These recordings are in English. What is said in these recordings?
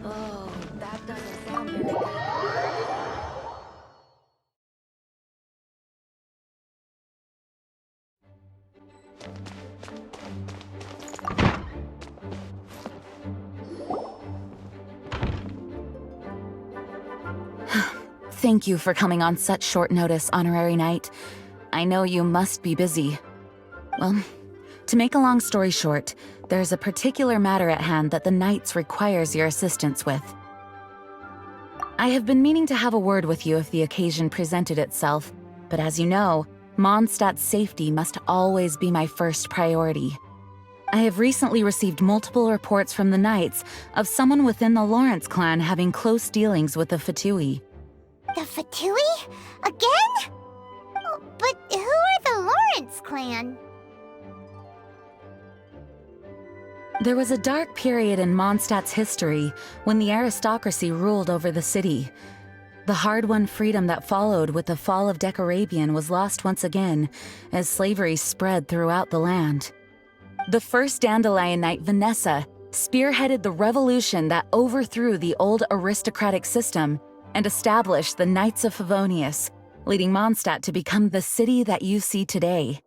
Oh, that doesn't sound very good. Thank you for coming on such short notice, Honorary Knight. I know you must be busy. Well, to make a long story short, there's a particular matter at hand that the Knights requires your assistance with. I have been meaning to have a word with you if the occasion presented itself, but as you know, Mondstadt's safety must always be my first priority. I have recently received multiple reports from the Knights of someone within the Lawrence clan having close dealings with the Fatui. The Fatui? Again? Oh, but who are the Lawrence clan? There was a dark period in Mondstadt's history when the aristocracy ruled over the city. The hard-won freedom that followed with the fall of Decarabian was lost once again as slavery spread throughout the land. The first Dandelion Knight, Vanessa, spearheaded the revolution that overthrew the old aristocratic system and established the Knights of Favonius, leading Mondstadt to become the city that you see today.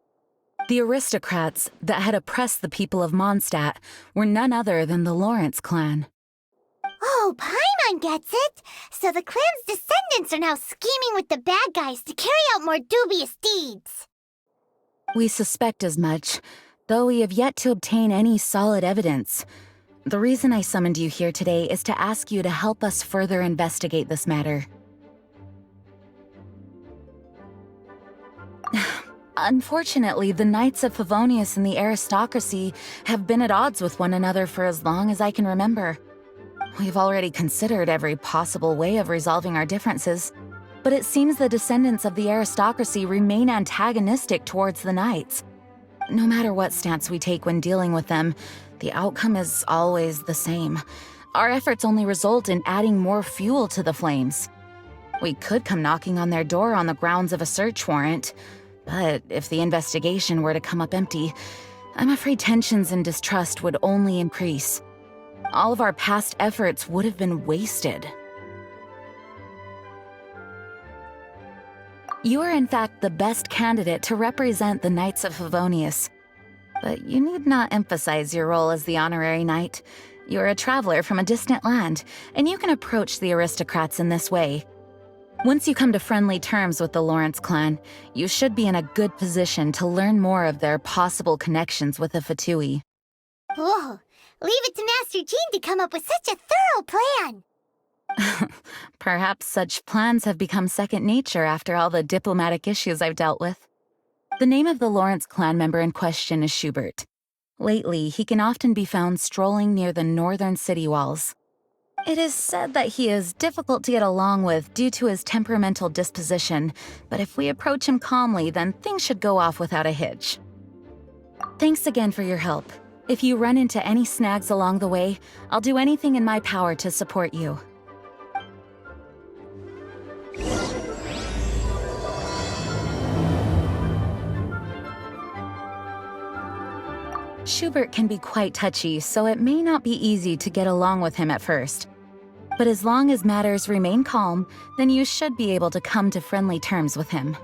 The aristocrats that had oppressed the people of Mondstadt were none other than the Lawrence clan. Oh, Paimon gets it! So the clan's descendants are now scheming with the bad guys to carry out more dubious deeds. We suspect as much, though we have yet to obtain any solid evidence. The reason I summoned you here today is to ask you to help us further investigate this matter. Unfortunately, the Knights of Favonius and the aristocracy have been at odds with one another for as long as I can remember. We've already considered every possible way of resolving our differences, but it seems the descendants of the aristocracy remain antagonistic towards the Knights. No matter what stance we take when dealing with them, the outcome is always the same. Our efforts only result in adding more fuel to the flames. We could come knocking on their door on the grounds of a search warrant, but if the investigation were to come up empty, I'm afraid tensions and distrust would only increase. All of our past efforts would have been wasted. You are in fact the best candidate to represent the Knights of Favonius. But you need not emphasize your role as the Honorary Knight. You're a traveler from a distant land, and you can approach the aristocrats in this way. Once you come to friendly terms with the Lawrence clan, you should be in a good position to learn more of their possible connections with the Fatui. Whoa, leave it to Master Jean to come up with such a thorough plan! Perhaps such plans have become second nature after all the diplomatic issues I've dealt with. The name of the Lawrence clan member in question is Schubert. Lately, he can often be found strolling near the northern city walls. It is said that he is difficult to get along with due to his temperamental disposition, but if we approach him calmly, then things should go off without a hitch. Thanks again for your help. If you run into any snags along the way, I'll do anything in my power to support you. Schubert can be quite touchy, so it may not be easy to get along with him at first. But as long as matters remain calm, then you should be able to come to friendly terms with him.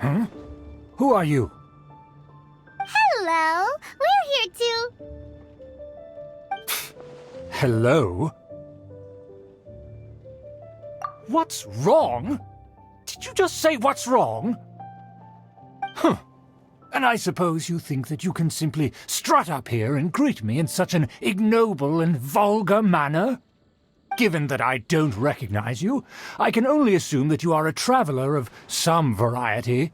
Huh? Who are you? Hello, we're here to... Hello? What's wrong? Did you just say what's wrong? Huh. And I suppose you think that you can simply strut up here and greet me in such an ignoble and vulgar manner? Given that I don't recognize you, I can only assume that you are a traveler of some variety.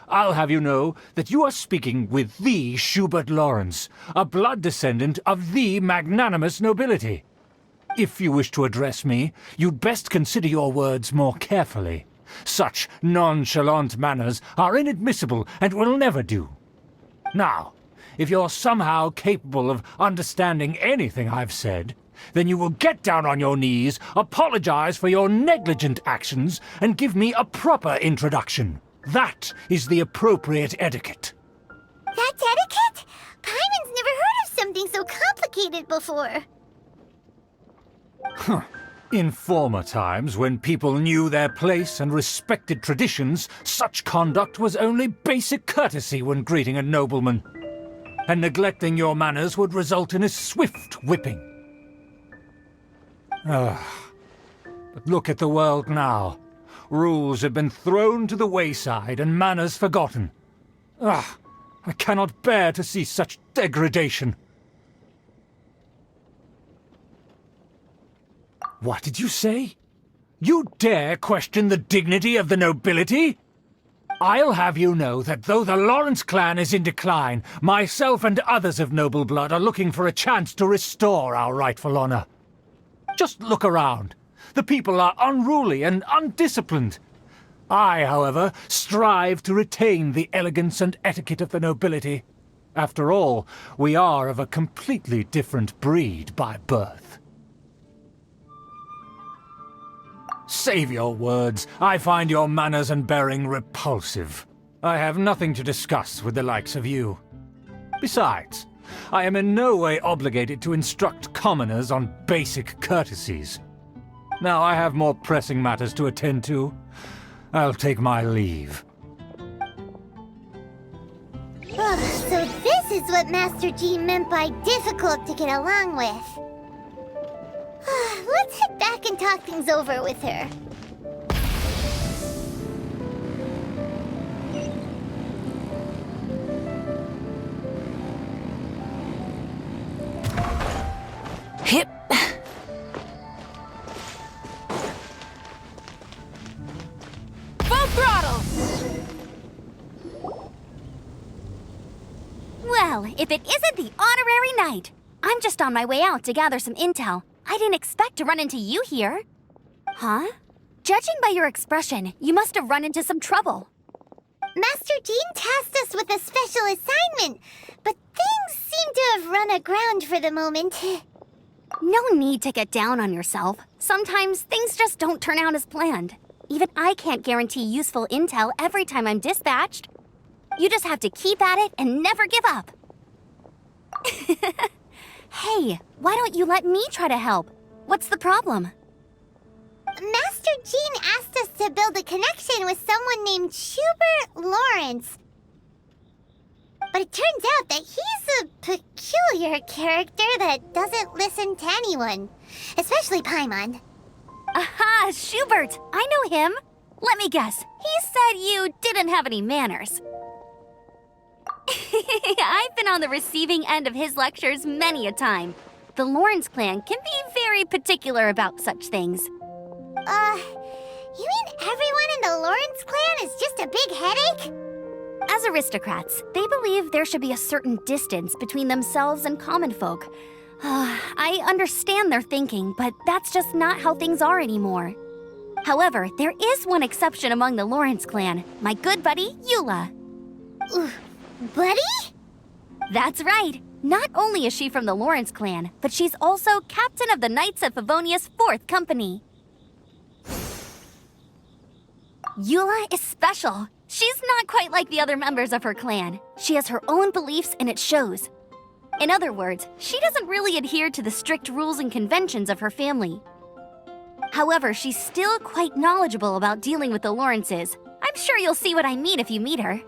I'll have you know that you are speaking with the Schubert Lawrence, a blood descendant of the magnanimous nobility. If you wish to address me, you'd best consider your words more carefully. Such nonchalant manners are inadmissible and will never do. Now, if you're somehow capable of understanding anything I've said, then you will get down on your knees, apologize for your negligent actions, and give me a proper introduction. That is the appropriate etiquette. That's etiquette? Paimon's never heard of something so complicated before. In former times, when people knew their place and respected traditions, such conduct was only basic courtesy when greeting a nobleman. And neglecting your manners would result in a swift whipping. But look at the world now. Rules have been thrown to the wayside and manners forgotten. I cannot bear to see such degradation. What did you say? You dare question the dignity of the nobility? I'll have you know that though the Lawrence clan is in decline, myself and others of noble blood are looking for a chance to restore our rightful honor. Just look around. The people are unruly and undisciplined. I, however, strive to retain the elegance and etiquette of the nobility. After all, we are of a completely different breed by birth. Save your words. I find your manners and bearing repulsive. I have nothing to discuss with the likes of you. Besides, I am in no way obligated to instruct commoners on basic courtesies. Now I have more pressing matters to attend to. I'll take my leave. So this is what Master G meant by difficult to get along with. Let's head back and talk things over with her. Hip. Full throttle! Well, if it isn't the honorary knight. I'm just on my way out to gather some intel. I didn't expect to run into you here. Huh? Judging by your expression, you must have run into some trouble. Master Jean tasked us with a special assignment, but things seem to have run aground for the moment. No need to get down on yourself. Sometimes things just don't turn out as planned. Even I can't guarantee useful intel every time I'm dispatched. You just have to keep at it and never give up. Hey, why don't you let me try to help? What's the problem? Master Jean asked us to build a connection with someone named Schubert Lawrence. But it turns out that he's a peculiar character that doesn't listen to anyone, especially Paimon. Aha, Schubert! I know him. Let me guess, he said you didn't have any manners. I've been on the receiving end of his lectures many a time. The Lawrence clan can be very particular about such things. You mean everyone in the Lawrence clan is just a big headache? As aristocrats, they believe there should be a certain distance between themselves and common folk. I understand their thinking, but that's just not how things are anymore. However, there is one exception among the Lawrence clan, my good buddy, Eula. Buddy? That's right. Not only is she from the Lawrence clan, but she's also captain of the Knights of Favonia's 4th Company. Eula is special. She's not quite like the other members of her clan. She has her own beliefs and it shows. In other words, she doesn't really adhere to the strict rules and conventions of her family. However, she's still quite knowledgeable about dealing with the Lawrences. I'm sure you'll see what I mean if you meet her.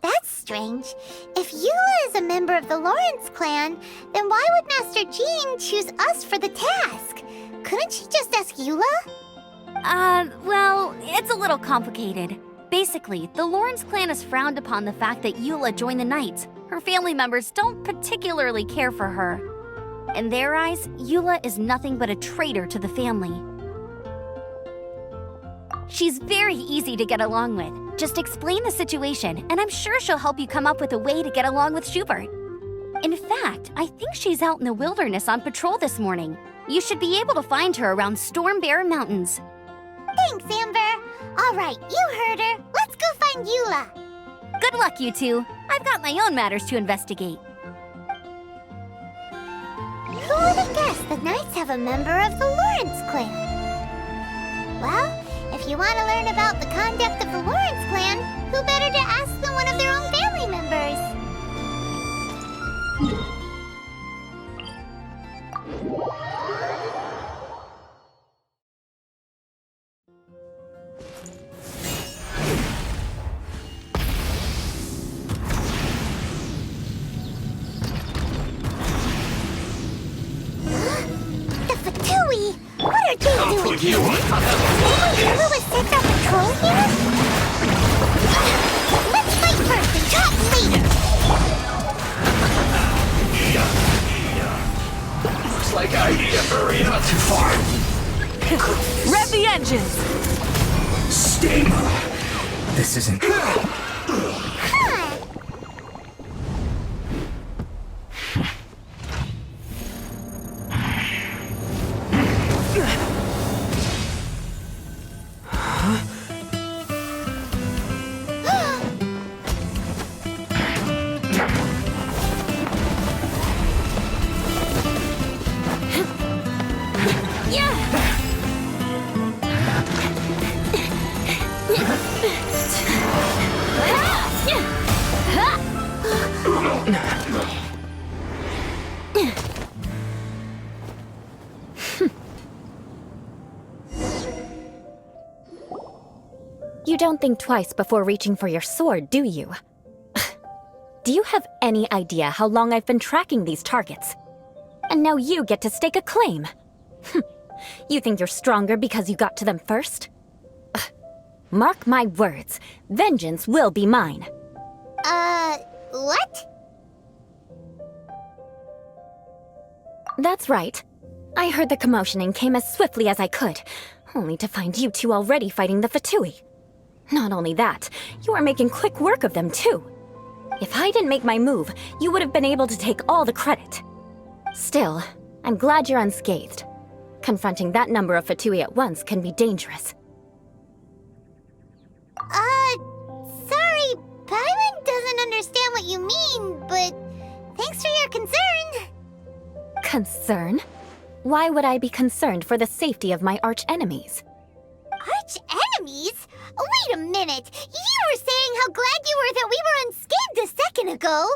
That's strange. If Eula is a member of the Lawrence clan, then why would Master Jean choose us for the task? Couldn't she just ask Eula? Well, it's a little complicated. Basically, the Lawrence clan has frowned upon the fact that Eula joined the Knights. Her family members don't particularly care for her. In their eyes, Eula is nothing but a traitor to the family. She's very easy to get along with. Just explain the situation, and I'm sure she'll help you come up with a way to get along with Schubert. In fact, I think she's out in the wilderness on patrol this morning. You should be able to find her around Storm Bear Mountains. Thanks, Amber. All right, you heard her. Let's go find Eula. Good luck, you two. I've got my own matters to investigate. Who would have guessed the Knights have a member of the Lawrence clan? Well, if you want to learn about the conduct of the Lawrence clan, who better to ask than one of their own family members? The Fatui! What are they doing? Maybe Eula was sent on patrol here? Let's fight first and talk later! Looks like I need a hurry not too far. Rev the engines! Sting! This isn't good. Huh. You don't think twice before reaching for your sword, do you? Do you have any idea how long I've been tracking these targets? And now you get to stake a claim. You think you're stronger because you got to them first? Mark my words, vengeance will be mine. What? That's right. I heard the commotion and came as swiftly as I could, only to find you two already fighting the Fatui. Not only that, you are making quick work of them too. If I didn't make my move, you would have been able to take all the credit. Still, I'm glad you're unscathed. Confronting that number of Fatui at once can be dangerous. Sorry, Paimon doesn't understand what you mean, but thanks for your concern. Concern? Why would I be concerned for the safety of my arch-enemies? Arch-enemies? Wait a minute! You were saying how glad you were that we were unscathed a second ago!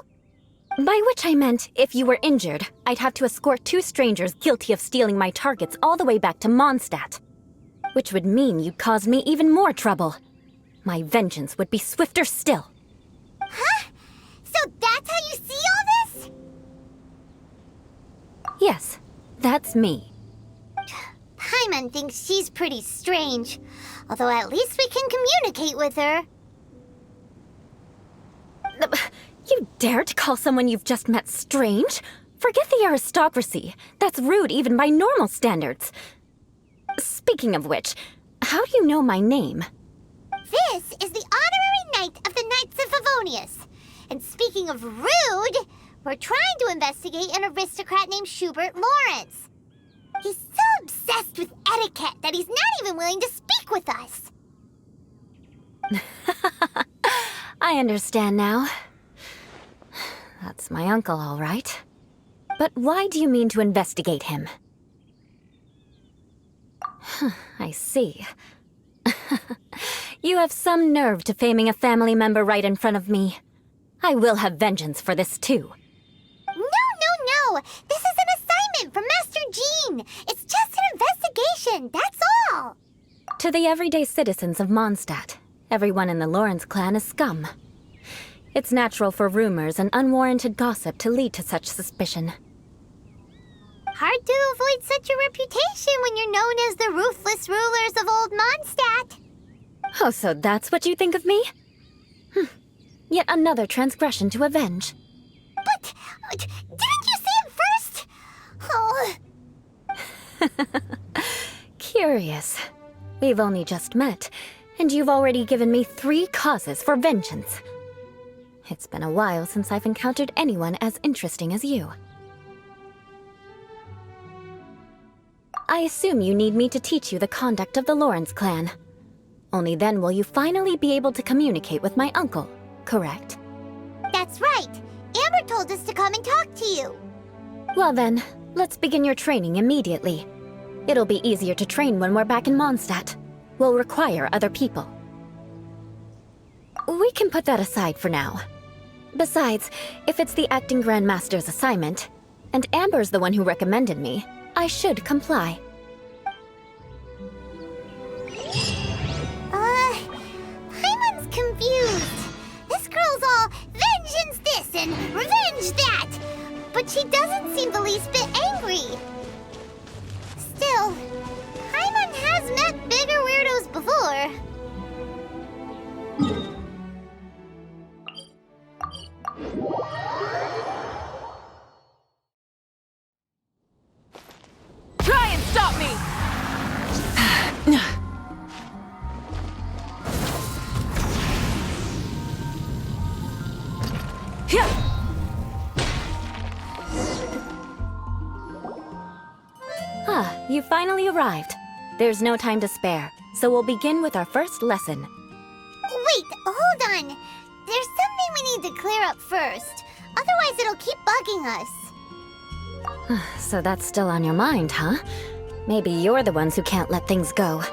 By which I meant, if you were injured, I'd have to escort two strangers guilty of stealing my targets all the way back to Mondstadt. Which would mean you'd cause me even more trouble. My vengeance would be swifter still. Huh? So that's how you see all this? Yes, that's me. Paimon thinks she's pretty strange. Although at least we can communicate with her. You dare to call someone you've just met strange? Forget the aristocracy. That's rude even by normal standards. Speaking of which, how do you know my name? This is the honorary knight of the Knights of Favonius. And speaking of rude, we're trying to investigate an aristocrat named Schubert Lawrence. He's so obsessed with etiquette that he's not even willing to speak with us. I understand now. That's my uncle, all right. But why do you mean to investigate him? I see. You have some nerve to faming a family member right in front of me. I will have vengeance for this too. No! This is an assignment from Master Jean! It's just an investigation, that's all! To the everyday citizens of Mondstadt, everyone in the Lawrence clan is scum. It's natural for rumors and unwarranted gossip to lead to such suspicion. Hard to avoid such a reputation when you're known as the ruthless rulers of Old Mondstadt. Oh, so that's what you think of me? Yet another transgression to avenge. But didn't you say it first? Oh. Curious. We've only just met, and you've already given me 3 causes for vengeance. It's been a while since I've encountered anyone as interesting as you. I assume you need me to teach you the conduct of the Lawrence clan. Only then will you finally be able to communicate with my uncle, correct? That's right. Amber told us to come and talk to you. Well then, let's begin your training immediately. It'll be easier to train when we're back in Mondstadt. We'll require other people. We can put that aside for now. Besides, if it's the acting Grandmaster's assignment, and Amber's the one who recommended me, I should comply. Paimon's confused. This girl's all vengeance this and revenge that. But she doesn't seem the least bit angry. Still, Paimon has met bigger weirdos before. Try and stop me! You finally arrived. There's no time to spare, so we'll begin with our first lesson. Wait, hold on. There's something we need to clear up first. Otherwise, it'll keep bugging us. So that's still on your mind, huh? Maybe you're the ones who can't let things go.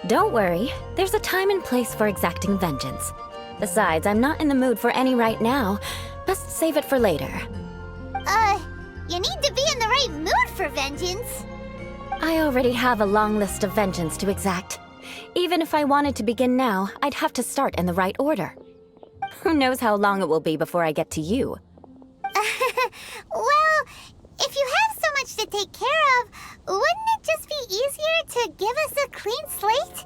Don't worry, there's a time and place for exacting vengeance. Besides, I'm not in the mood for any right now. Best save it for later. You need to be in the right mood for vengeance. I already have a long list of vengeance to exact. Even if I wanted to begin now, I'd have to start in the right order. Who knows how long it will be before I get to you? Well, if you have so much to take care of, wouldn't it just be easier to give us a clean slate?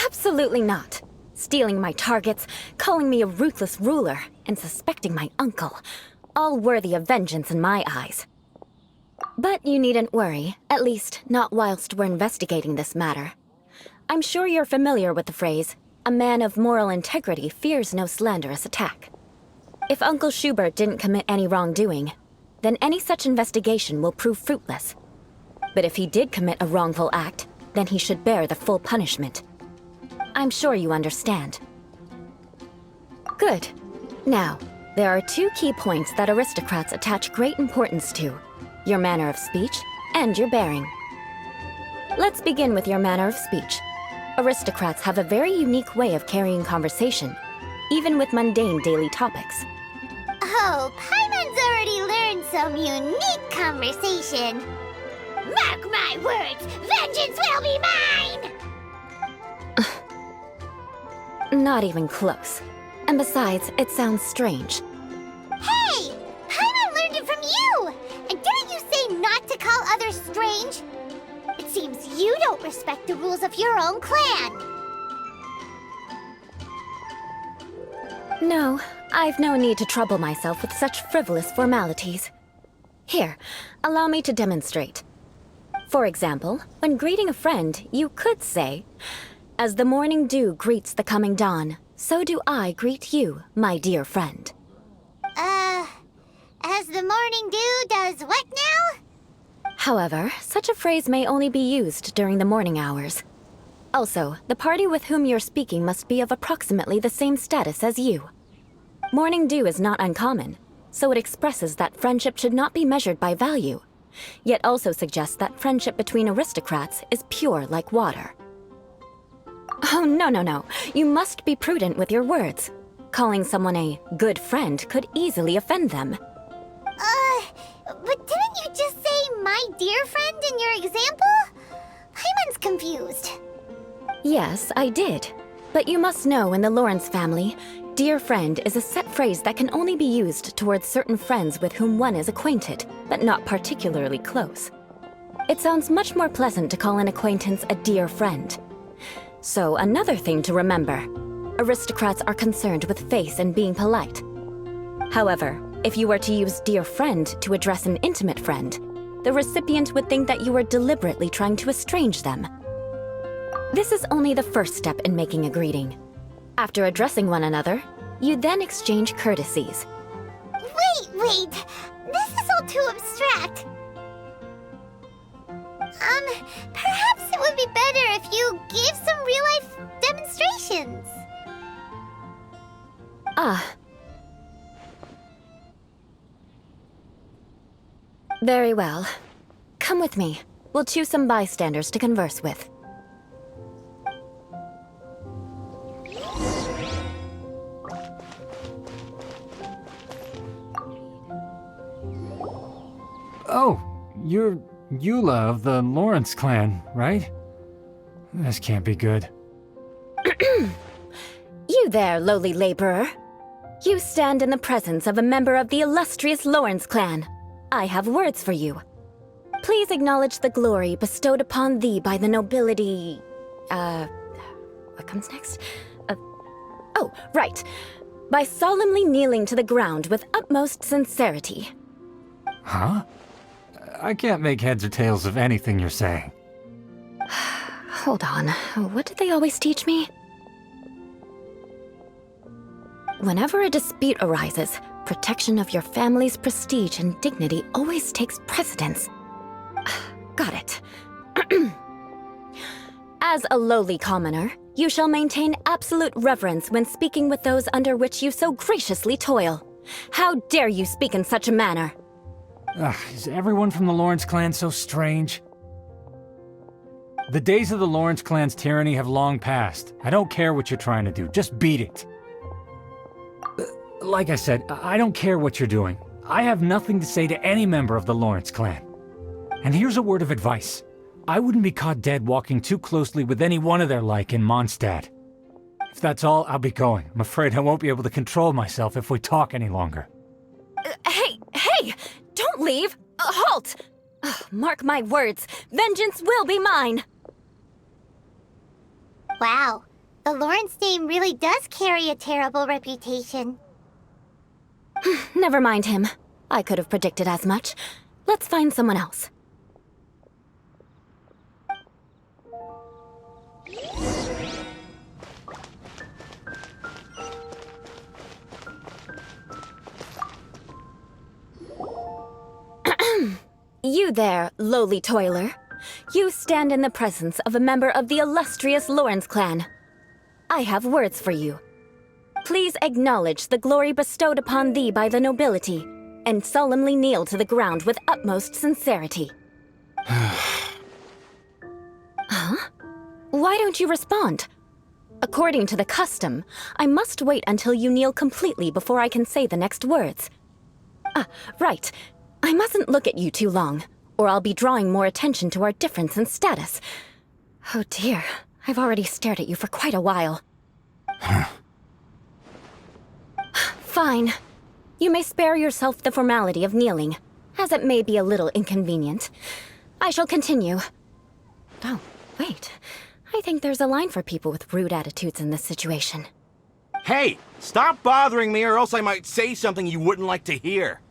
Absolutely not. Stealing my targets, calling me a ruthless ruler, and suspecting my uncle. All worthy of vengeance in my eyes. But you needn't worry, at least not whilst we're investigating this matter. I'm sure you're familiar with the phrase, a man of moral integrity fears no slanderous attack. If Uncle Schubert didn't commit any wrongdoing, then any such investigation will prove fruitless. But if he did commit a wrongful act, then he should bear the full punishment. I'm sure you understand. Good. Now, there are 2 key points that aristocrats attach great importance to: your manner of speech and your bearing. Let's begin with your manner of speech. Aristocrats have a very unique way of carrying conversation, even with mundane daily topics. Oh, Paimon's already learned some unique conversation. Mark my words, vengeance will be mine! Not even close. And besides, it sounds strange. Hey! Paimon learned it from you! And didn't you say not to call others strange? It seems you don't respect the rules of your own clan. No, I've no need to trouble myself with such frivolous formalities. Here, allow me to demonstrate. For example, when greeting a friend, you could say, "As the morning dew greets the coming dawn, so do I greet you, my dear friend." As the morning dew does what now? However, such a phrase may only be used during the morning hours. Also, the party with whom you're speaking must be of approximately the same status as you. Morning dew is not uncommon, so it expresses that friendship should not be measured by value, yet also suggests that friendship between aristocrats is pure like water. Oh, no. You must be prudent with your words. Calling someone a good friend could easily offend them. But didn't you just say my dear friend in your example? Paimon's confused. Yes, I did. But you must know in the Lawrence family, Dear friend is a set phrase that can only be used towards certain friends with whom one is acquainted, but not particularly close. It sounds much more pleasant to call an acquaintance a dear friend. So, another thing to remember. Aristocrats are concerned with face and being polite. However, if you were to use dear friend to address an intimate friend, the recipient would think that you were deliberately trying to estrange them. This is only the first step in making a greeting. After addressing one another, you then exchange courtesies. Wait! This is all too abstract. Perhaps it would be better if you gave some real-life demonstrations. Ah. Very well. Come with me. We'll choose some bystanders to converse with. Oh, you're Eula of the Lawrence clan, right? This can't be good. You there, lowly laborer. You stand in the presence of a member of the illustrious Lawrence clan. I have words for you. Please acknowledge the glory bestowed upon thee by the nobility... what comes next? Oh, right. By solemnly kneeling to the ground with utmost sincerity. Huh? I can't make heads or tails of anything you're saying. Hold on. What did they always teach me? Whenever a dispute arises, protection of your family's prestige and dignity always takes precedence. Got it. As a lowly commoner, you shall maintain absolute reverence when speaking with those under which you so graciously toil. How dare you speak in such a manner? Is everyone from the Lawrence clan so strange? The days of the Lawrence clan's tyranny have long passed. I don't care what you're trying to do, just beat it. Like I said, I don't care what you're doing. I have nothing to say to any member of the Lawrence clan. And here's a word of advice. I wouldn't be caught dead walking too closely with any one of their like in Mondstadt. If that's all, I'll be going. I'm afraid I won't be able to control myself if we talk any longer. Hey! Don't leave! Halt! Mark my words, vengeance will be mine! Wow, the Lawrence name really does carry a terrible reputation. Never mind him. I could have predicted as much. Let's find someone else. You there, lowly toiler. You stand in the presence of a member of the illustrious Lawrence clan. I have words for you. Please acknowledge the glory bestowed upon thee by the nobility, and solemnly kneel to the ground with utmost sincerity. Huh? Why don't you respond? According to the custom, I must wait until you kneel completely before I can say the next words. Right. I mustn't look at you too long, or I'll be drawing more attention to our difference in status. Oh dear, I've already stared at you for quite a while. Fine. You may spare yourself the formality of kneeling, as it may be a little inconvenient. I shall continue. Oh, wait. I think there's a line for people with rude attitudes in this situation. Hey, stop bothering me or else I might say something you wouldn't like to hear.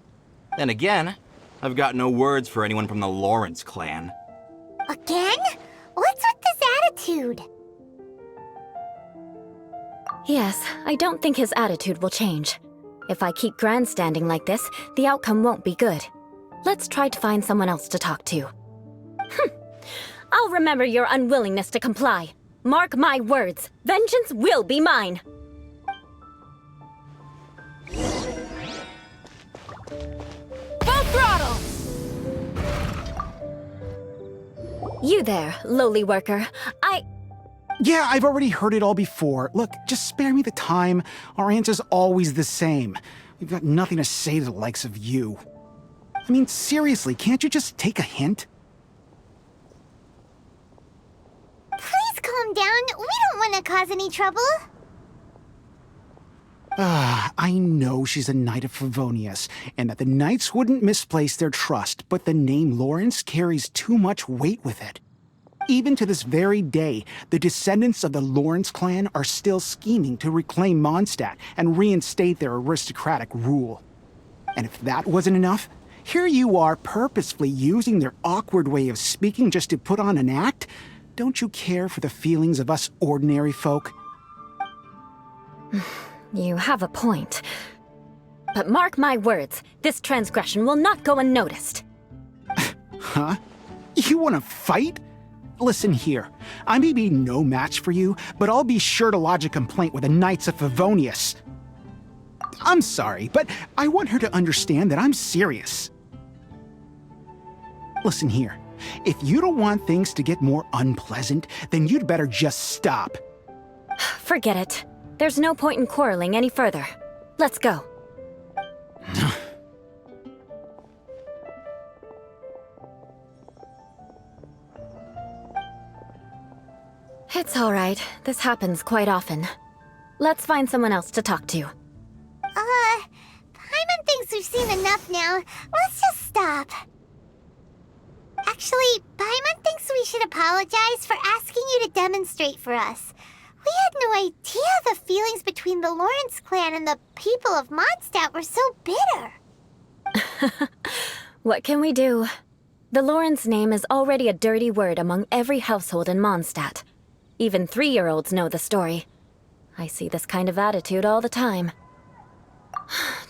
Then again, I've got no words for anyone from the Lawrence clan. Again? What's with this attitude? Yes, I don't think his attitude will change. If I keep grandstanding like this, the outcome won't be good. Let's try to find someone else to talk to. I'll remember your unwillingness to comply. Mark my words, vengeance will be mine. Full throttle! You there, lowly worker. Yeah, I've already heard it all before. Look, just spare me the time. Our answer's always the same. We've got nothing to say to the likes of you. I mean, seriously, can't you just take a hint? Please calm down. We don't want to cause any trouble. I know she's a Knight of Favonius, and that the Knights wouldn't misplace their trust, but the name Lawrence carries too much weight with it. Even to this very day, the descendants of the Lawrence clan are still scheming to reclaim Mondstadt and reinstate their aristocratic rule. And if that wasn't enough, here you are purposefully using their awkward way of speaking just to put on an act? Don't you care for the feelings of us ordinary folk? You have a point. But mark my words, this transgression will not go unnoticed. Huh? You want to fight? Listen here, I may be no match for you, but I'll be sure to lodge a complaint with the Knights of Favonius. I'm sorry, but I want her to understand that I'm serious. Listen here, if you don't want things to get more unpleasant, then you'd better just stop. Forget it. There's no point in quarreling any further. Let's go. It's all right. This happens quite often. Let's find someone else to talk to. Paimon thinks we've seen enough now. Let's just stop. Actually, Paimon thinks we should apologize for asking you to demonstrate for us. We had no idea the feelings between the Lawrence clan and the people of Mondstadt were so bitter. What can we do? The Lawrence name is already a dirty word among every household in Mondstadt. Even 3-year-olds know the story. I see this kind of attitude all the time.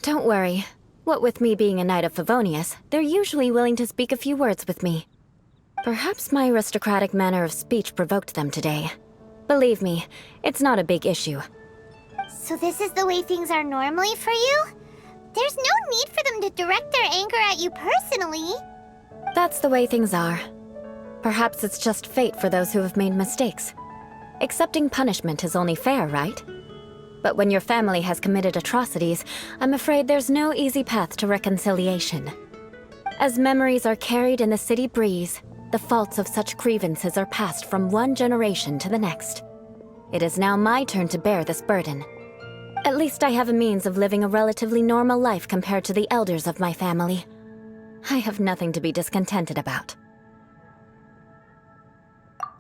Don't worry. What with me being a Knight of Favonius, they're usually willing to speak a few words with me. Perhaps my aristocratic manner of speech provoked them today. Believe me, it's not a big issue. So this is the way things are normally for you? There's no need for them to direct their anger at you personally. That's the way things are. Perhaps it's just fate for those who have made mistakes. Accepting punishment is only fair, right? But when your family has committed atrocities, I'm afraid there's no easy path to reconciliation. As memories are carried in the city breeze, the faults of such grievances are passed from one generation to the next. It is now my turn to bear this burden. At least I have a means of living a relatively normal life compared to the elders of my family. I have nothing to be discontented about.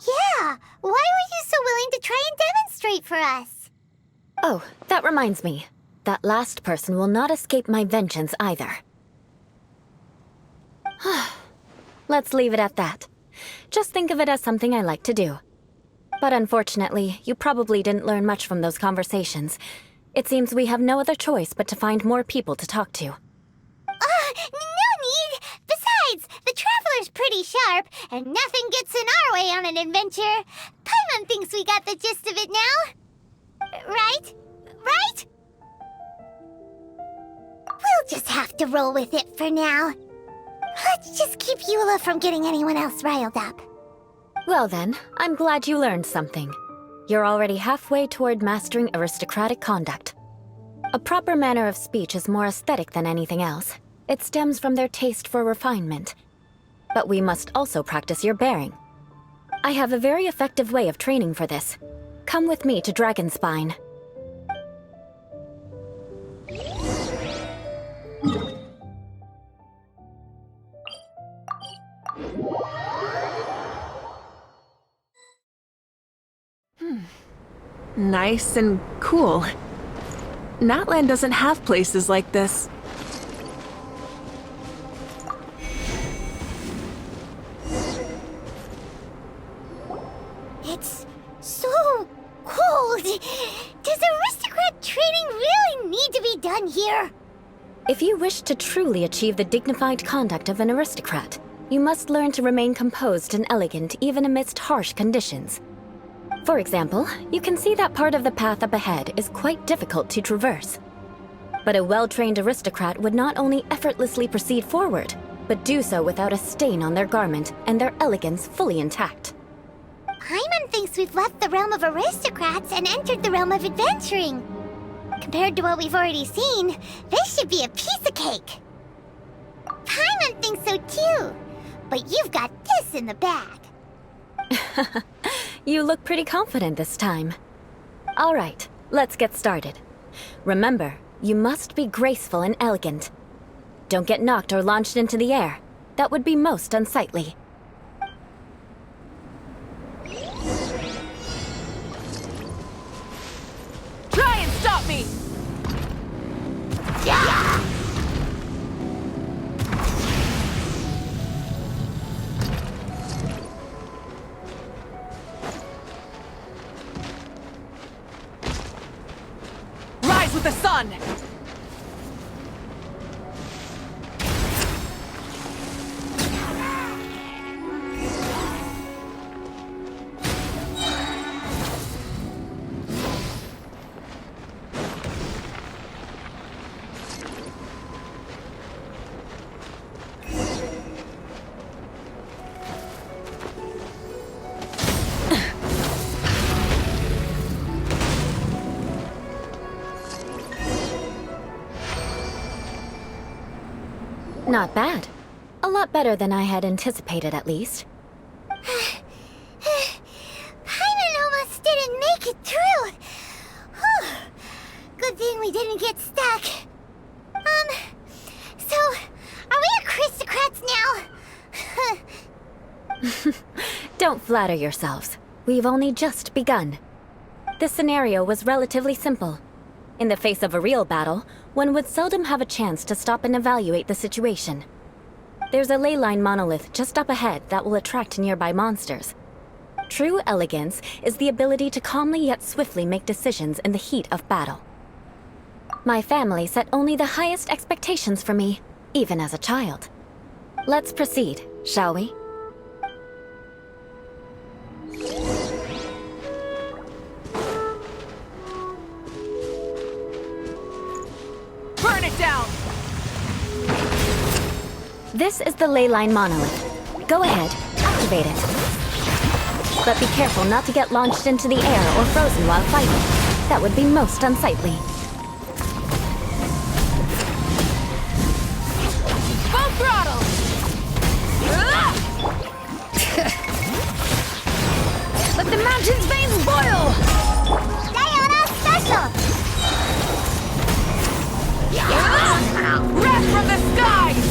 Yeah, why were you so willing to try and demonstrate for us? Oh, that reminds me. That last person will not escape my vengeance either. Let's leave it at that. Just think of it as something I like to do. But unfortunately, you probably didn't learn much from those conversations. It seems we have no other choice but to find more people to talk to. No need! Besides, the Traveler's pretty sharp, and nothing gets in our way on an adventure. Paimon thinks we got the gist of it now. Right? Right? We'll just have to roll with it for now. Let's just keep Eula from getting anyone else riled up. Well then, I'm glad you learned something. You're already halfway toward mastering aristocratic conduct. A proper manner of speech is more aesthetic than anything else. It stems from their taste for refinement. But we must also practice your bearing. I have a very effective way of training for this. Come with me to Dragonspine. Nice and cool. Natland doesn't have places like this. It's so cold. Does aristocrat training really need to be done here? If you wish to truly achieve the dignified conduct of an aristocrat, you must learn to remain composed and elegant even amidst harsh conditions. For example, you can see that part of the path up ahead is quite difficult to traverse. But a well-trained aristocrat would not only effortlessly proceed forward, but do so without a stain on their garment and their elegance fully intact. Paimon thinks we've left the realm of aristocrats and entered the realm of adventuring. Compared to what we've already seen, this should be a piece of cake. Paimon thinks so too, but you've got this in the bag. You look pretty confident this time. All right, let's get started. Remember, you must be graceful and elegant. Don't get knocked or launched into the air. That would be most unsightly. Try and stop me! Rise with the sun! Not bad. A lot better than I had anticipated, at least. Paimon almost didn't make it through. Whew. Good thing we didn't get stuck. So, are we aristocrats now? Don't flatter yourselves. We've only just begun. This scenario was relatively simple. In the face of a real battle, one would seldom have a chance to stop and evaluate the situation. There's a ley line monolith just up ahead that will attract nearby monsters. True elegance is the ability to calmly yet swiftly make decisions in the heat of battle. My family set only the highest expectations for me, even as a child. Let's proceed, shall we? Burn it down! This is the ley line monolith. Go ahead, activate it. But be careful not to get launched into the air or frozen while fighting. That would be most unsightly. Full throttle! Let the mountain's veins boil! Sayonara special! Wrath from the skies!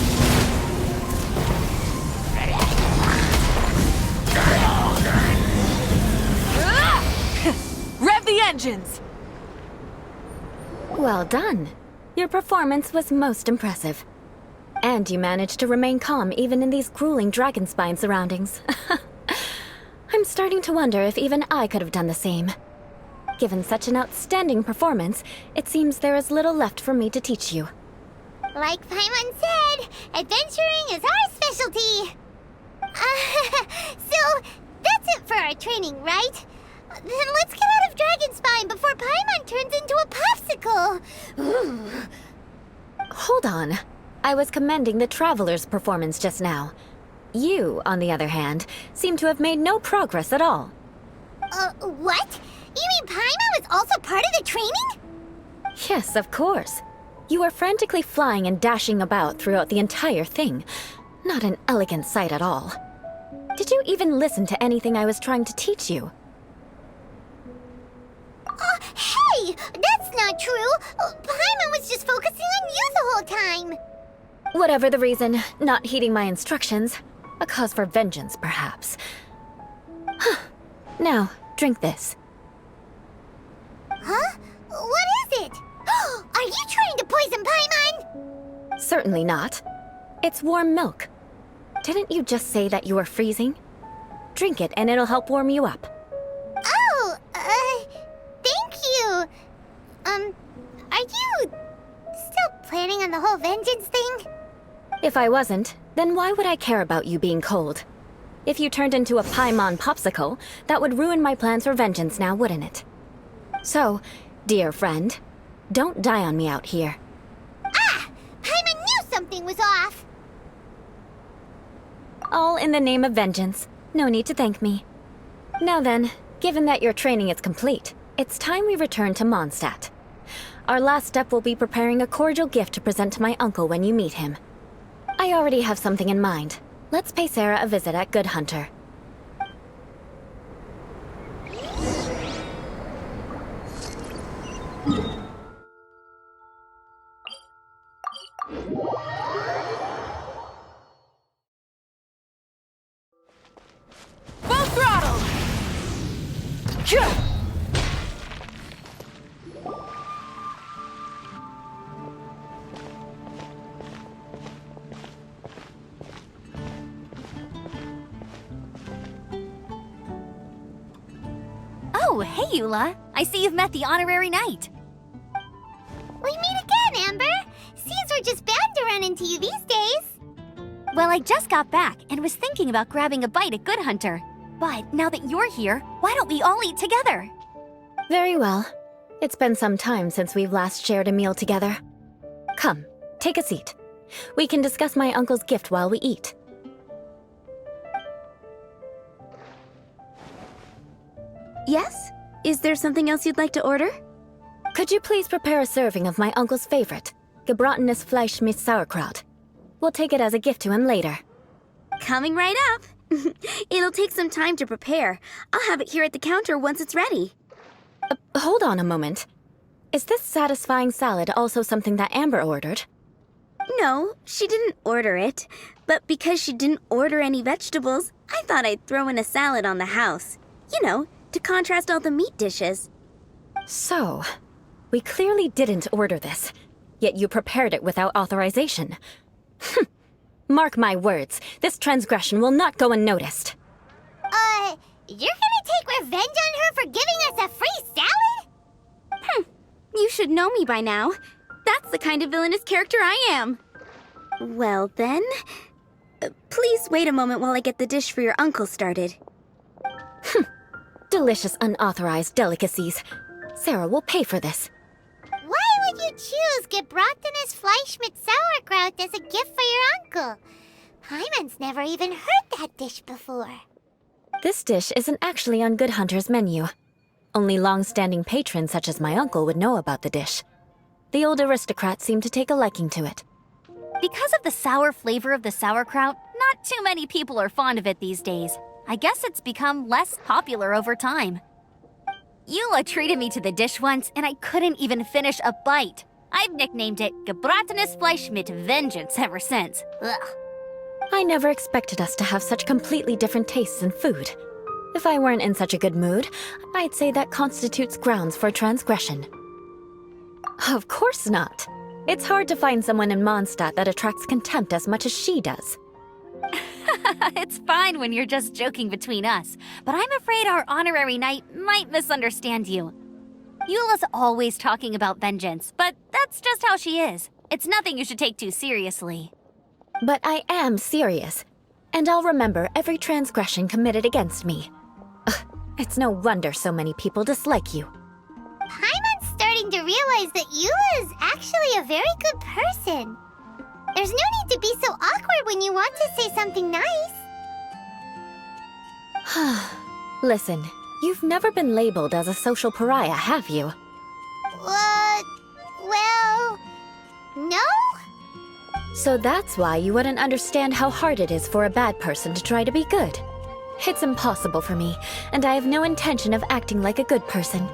Rev the engines! Well done. Your performance was most impressive. And you managed to remain calm even in these grueling dragonspine surroundings. I'm starting to wonder if even I could have done the same. Given such an outstanding performance, it seems there is little left for me to teach you. Like Paimon said, adventuring is our specialty. So, that's it for our training, right? Then let's get out of Dragonspine before Paimon turns into a popsicle. Hold on. I was commending the Traveler's performance just now. You, on the other hand, seem to have made no progress at all. What? You mean Paimon was also part of the training? Yes, of course. You were frantically flying and dashing about throughout the entire thing. Not an elegant sight at all. Did you even listen to anything I was trying to teach you? Hey! That's not true! Paimon was just focusing on you the whole time! Whatever the reason, not heeding my instructions. A cause for vengeance, perhaps. Now, drink this. Huh? What is it? Are you trying to poison Paimon? Certainly not. It's warm milk. Didn't you just say that you were freezing? Drink it and it'll help warm you up. Oh, thank you. Are you still planning on the whole vengeance thing? If I wasn't, then why would I care about you being cold? If you turned into a Paimon popsicle, that would ruin my plans for vengeance now, wouldn't it? So, dear friend, don't die on me out here. Ah! Paimon knew something was off! All in the name of vengeance. No need to thank me. Now then, given that your training is complete, it's time we return to Mondstadt. Our last step will be preparing a cordial gift to present to my uncle when you meet him. I already have something in mind. Let's pay Sarah a visit at Good Hunter. Oh, hey, Eula. I see you've met the honorary knight. We meet again, Amber. Seems we're just bound to run into you these days. Well, I just got back and was thinking about grabbing a bite at Good Hunter. But now that you're here, why don't we all eat together? Very well. It's been some time since we've last shared a meal together. Come, take a seat. We can discuss my uncle's gift while we eat. Yes? Is there something else you'd like to order? Could you please prepare a serving of my uncle's favorite, gebratenes Fleisch mit Sauerkraut? We'll take it as a gift to him later. Coming right up. It'll take some time to prepare. I'll have it here at the counter once it's ready. Hold on a moment. Is this satisfying salad also something that Amber ordered? No, she didn't order it. But because she didn't order any vegetables, I thought I'd throw in a salad on the house. You know, to contrast all the meat dishes. So, we clearly didn't order this, yet you prepared it without authorization. Mark my words, this transgression will not go unnoticed. You're gonna take revenge on her for giving us a free salad? You should know me by now. That's the kind of villainous character I am. Well then, please wait a moment while I get the dish for your uncle started. Delicious unauthorized delicacies. Sarah will pay for this. Why would you choose gebratenes Fleisch mit Sauerkraut as a gift for your uncle? Hyman's never even heard that dish before. This dish isn't actually on Good Hunter's menu. Only long-standing patrons such as my uncle would know about the dish. The old aristocrat seemed to take a liking to it. Because of the sour flavor of the sauerkraut, not too many people are fond of it these days. I guess it's become less popular over time. Eula treated me to the dish once, and I couldn't even finish a bite. I've nicknamed it gebratenes Fleisch mit Vengeance ever since. Ugh. I never expected us to have such completely different tastes in food. If I weren't in such a good mood, I'd say that constitutes grounds for transgression. Of course not. It's hard to find someone in Mondstadt that attracts contempt as much as she does. It's fine when you're just joking between us, but I'm afraid our honorary knight might misunderstand you. Eula's always talking about vengeance, but that's just how she is. It's nothing you should take too seriously. But I am serious, and I'll remember every transgression committed against me. It's no wonder so many people dislike you. Paimon's starting to realize that Eula is actually a very good person. There's no need to be so awkward when you want to say something nice. Listen, you've never been labeled as a social pariah, have you? Well, no? So that's why you wouldn't understand how hard it is for a bad person to try to be good. It's impossible for me, and I have no intention of acting like a good person.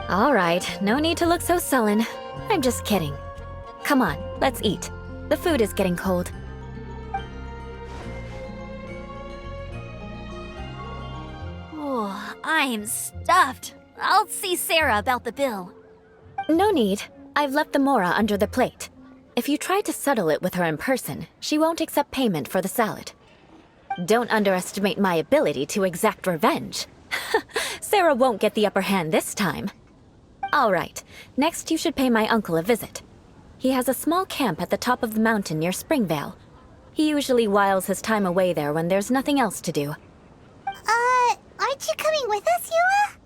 All right, no need to look so sullen. I'm just kidding. Come on, let's eat. The food is getting cold. Oh, I'm stuffed. I'll see Sarah about the bill. No need. I've left the mora under the plate. If you try to settle it with her in person, she won't accept payment for the salad. Don't underestimate my ability to exact revenge. Sarah won't get the upper hand this time. All right, next you should pay my uncle a visit. He has a small camp at the top of the mountain near Springvale. He usually whiles his time away there when there's nothing else to do. Aren't you coming with us, Eula?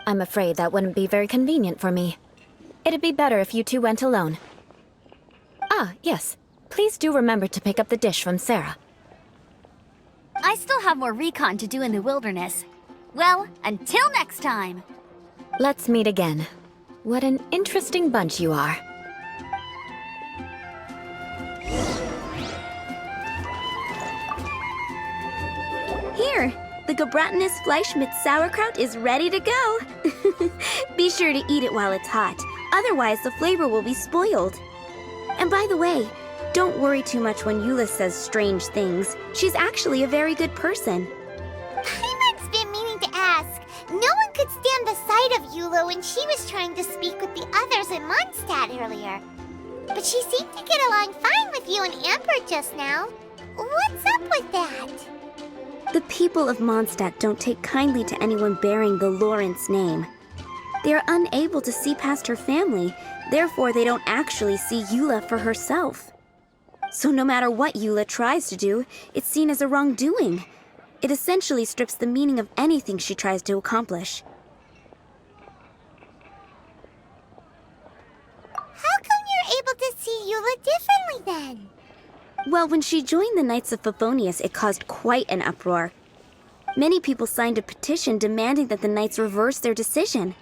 I'm afraid that wouldn't be very convenient for me. It'd be better if you two went alone. Ah, yes. Please do remember to pick up the dish from Sarah. I still have more recon to do in the wilderness. Well, until next time. Let's meet again. What an interesting bunch you are. Here, the gebratenes Fleisch mit Sauerkraut is ready to go. Be sure to eat it while it's hot, otherwise the flavor will be spoiled. And by the way, don't worry too much when Eula says strange things. She's actually a very good person. Paimon's been meaning to ask. No sight of Eula when she was trying to speak with the others in Mondstadt earlier. But she seemed to get along fine with you and Amber just now. What's up with that? The people of Mondstadt don't take kindly to anyone bearing the Lawrence name. They are unable to see past her family, therefore they don't actually see Eula for herself. So no matter what Eula tries to do, it's seen as a wrongdoing. It essentially strips the meaning of anything she tries to accomplish. How come you're able to see Eula differently then? Well, when she joined the Knights of Favonius, it caused quite an uproar. Many people signed a petition demanding that the Knights reverse their decision.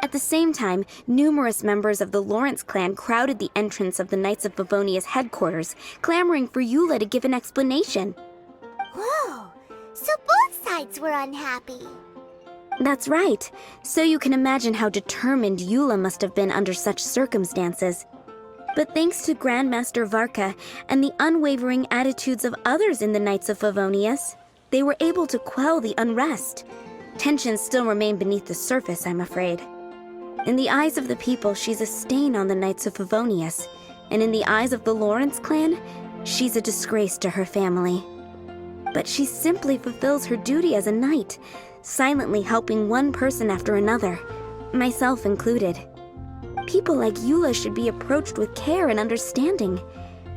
At the same time, numerous members of the Lawrence clan crowded the entrance of the Knights of Favonius headquarters, clamoring for Eula to give an explanation. Whoa, so both sides were unhappy. That's right. So you can imagine how determined Eula must have been under such circumstances. But thanks to Grandmaster Varka and the unwavering attitudes of others in the Knights of Favonius, they were able to quell the unrest. Tensions still remain beneath the surface, I'm afraid. In the eyes of the people, she's a stain on the Knights of Favonius, and in the eyes of the Lawrence clan, she's a disgrace to her family. But she simply fulfills her duty as a knight, silently helping one person after another, myself included. People like Eula should be approached with care and understanding.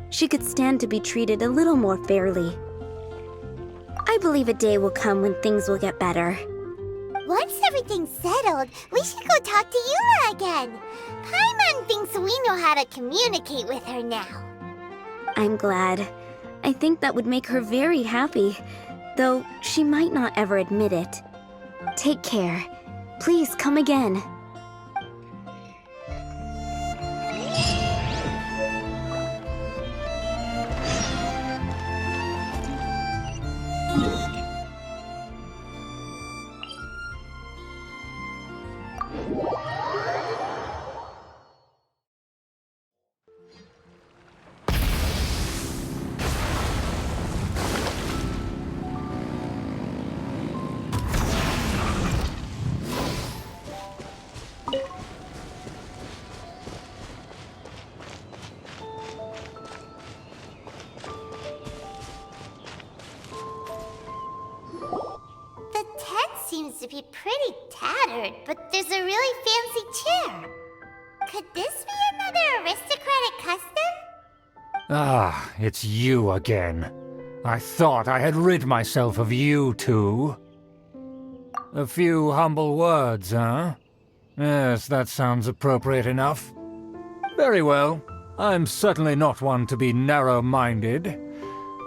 She could stand to be treated a little more fairly. I believe a day will come when things will get better. Once everything's settled, we should go talk to Eula again. Paimon thinks we know how to communicate with her now. I'm glad. I think that would make her very happy, though she might not ever admit it. Take care. Please come again. Seems to be pretty tattered, but there's a really fancy chair. Could this be another aristocratic custom? Ah, it's you again. I thought I had rid myself of you two. A few humble words, huh? Yes, that sounds appropriate enough. Very well. I'm certainly not one to be narrow-minded.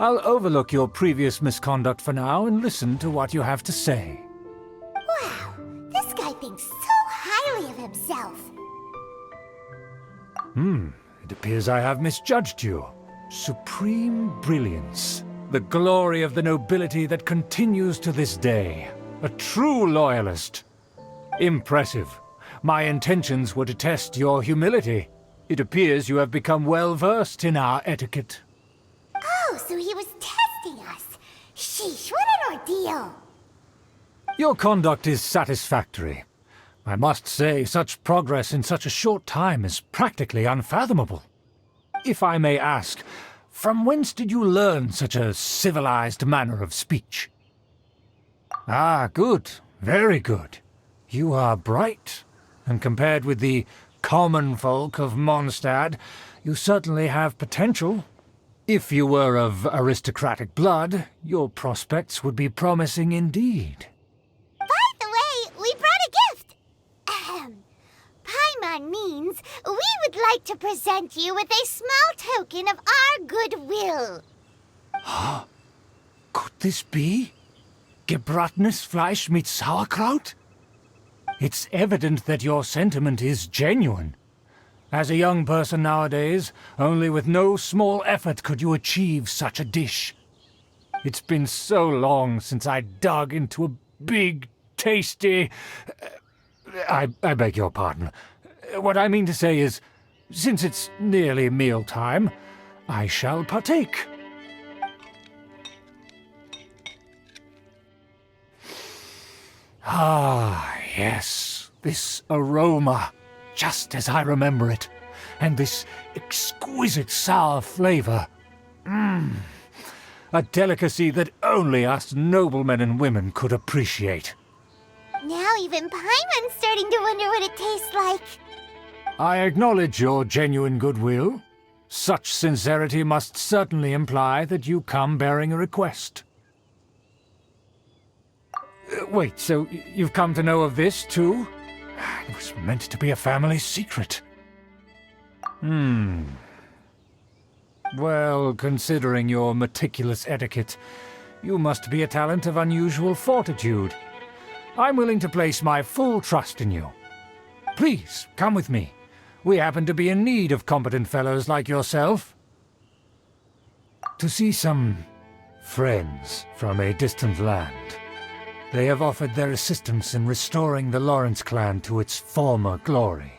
I'll overlook your previous misconduct for now and listen to what you have to say. Wow, this guy thinks so highly of himself. It appears I have misjudged you. Supreme brilliance. The glory of the nobility that continues to this day. A true loyalist. Impressive. My intentions were to test your humility. It appears you have become well-versed in our etiquette. Oh, so he was testing us. Sheesh, what an ordeal. Your conduct is satisfactory. I must say, such progress in such a short time is practically unfathomable. If I may ask, from whence did you learn such a civilized manner of speech? Ah, good. Very good. You are bright, and compared with the common folk of Mondstadt, you certainly have potential. If you were of aristocratic blood, your prospects would be promising indeed. By the way, we brought a gift. Paimon means we would like to present you with a small token of our goodwill. Could this be? Gebrattenes Fleisch mit Sauerkraut? It's evident that your sentiment is genuine. As a young person nowadays, only with no small effort could you achieve such a dish. It's been so long since I dug into a big, tasty... I beg your pardon. What I mean to say is, since it's nearly mealtime, I shall partake. Ah, Yes, this aroma, just as I remember it, and this exquisite sour flavor. A delicacy that only us noblemen and women could appreciate. Now even Paimon's starting to wonder what it tastes like. I acknowledge your genuine goodwill. Such sincerity must certainly imply that you come bearing a request. Wait, so you've come to know of this, too? It was meant to be a family secret. Well, considering your meticulous etiquette, you must be a talent of unusual fortitude. I'm willing to place my full trust in you. Please, come with me. We happen to be in need of competent fellows like yourself. To see some friends from a distant land. They have offered their assistance in restoring the Lawrence clan to its former glory.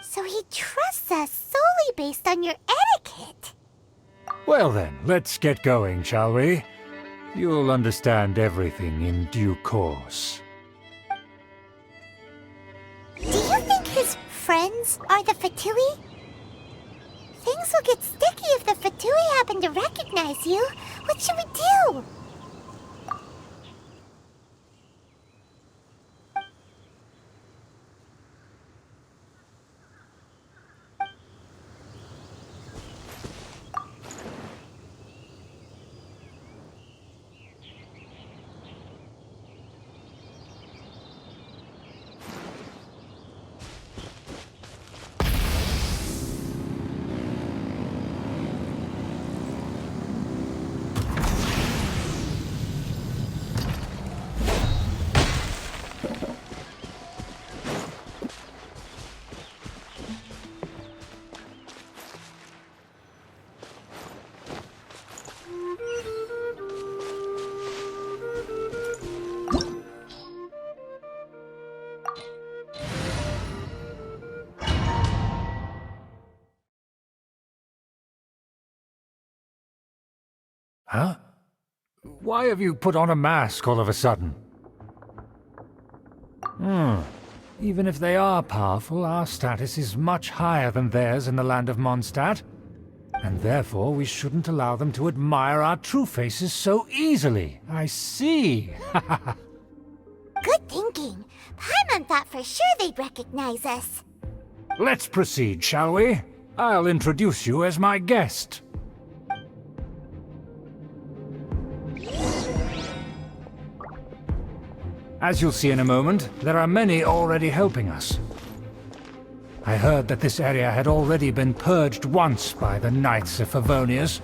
So he trusts us solely based on your etiquette. Well then, let's get going, shall we? You'll understand everything in due course. Do you think his friends are the Fatui? Things will get sticky if the Fatui happen to recognize you. What should we do? Huh? Why have you put on a mask all of a sudden? Even if they are powerful, our status is much higher than theirs in the land of Mondstadt. And therefore we shouldn't allow them to admire our true faces so easily. I see. Good thinking. Paimon thought for sure they'd recognize us. Let's proceed, shall we? I'll introduce you as my guest. As you'll see in a moment, there are many already helping us. I heard that this area had already been purged once by the Knights of Favonius,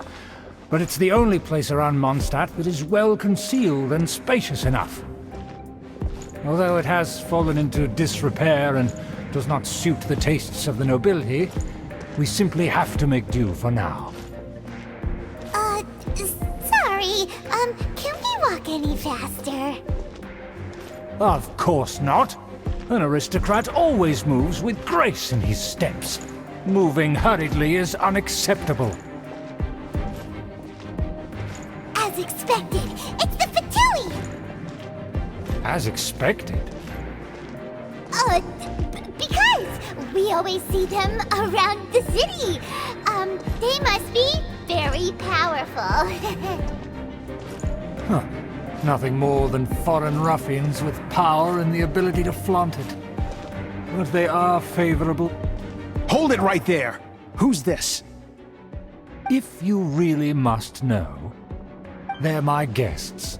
but it's the only place around Mondstadt that is well concealed and spacious enough. Although it has fallen into disrepair and does not suit the tastes of the nobility, we simply have to make do for now. Sorry, can we walk any faster? Of course not. An aristocrat always moves with grace in his steps. Moving hurriedly is unacceptable. As expected, it's the Fatui! As expected? Because we always see them around the city. They must be very powerful. Huh. Nothing more than foreign ruffians with power and the ability to flaunt it. But they are favorable. Hold it right there! Who's this? If you really must know, they're my guests.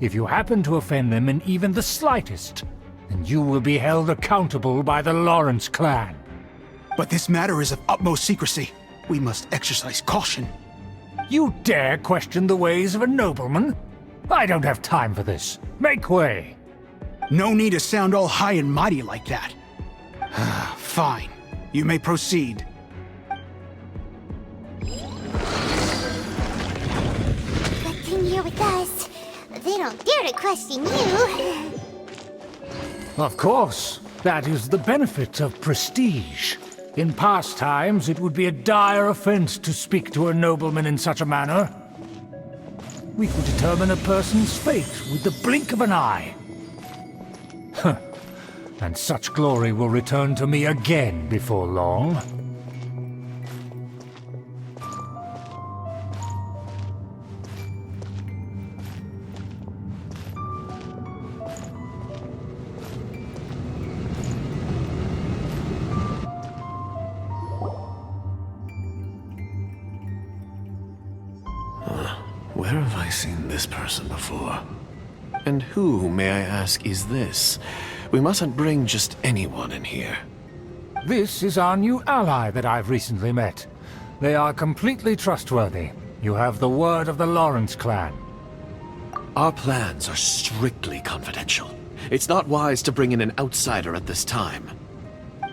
If you happen to offend them in even the slightest, then you will be held accountable by the Lawrence clan. But this matter is of utmost secrecy. We must exercise caution. You dare question the ways of a nobleman? I don't have time for this. Make way! No need to sound all high and mighty like that. Fine. You may proceed. Good thing you're with us. They don't dare to question you. Of course. That is the benefit of prestige. In past times, it would be a dire offense to speak to a nobleman in such a manner. We could determine a person's fate with the blink of an eye. and such glory will return to me again before long. Where have I seen this person before? And who, may I ask, is this? We mustn't bring just anyone in here. This is our new ally that I've recently met. They are completely trustworthy. You have the word of the Lawrence clan. Our plans are strictly confidential. It's not wise to bring in an outsider at this time.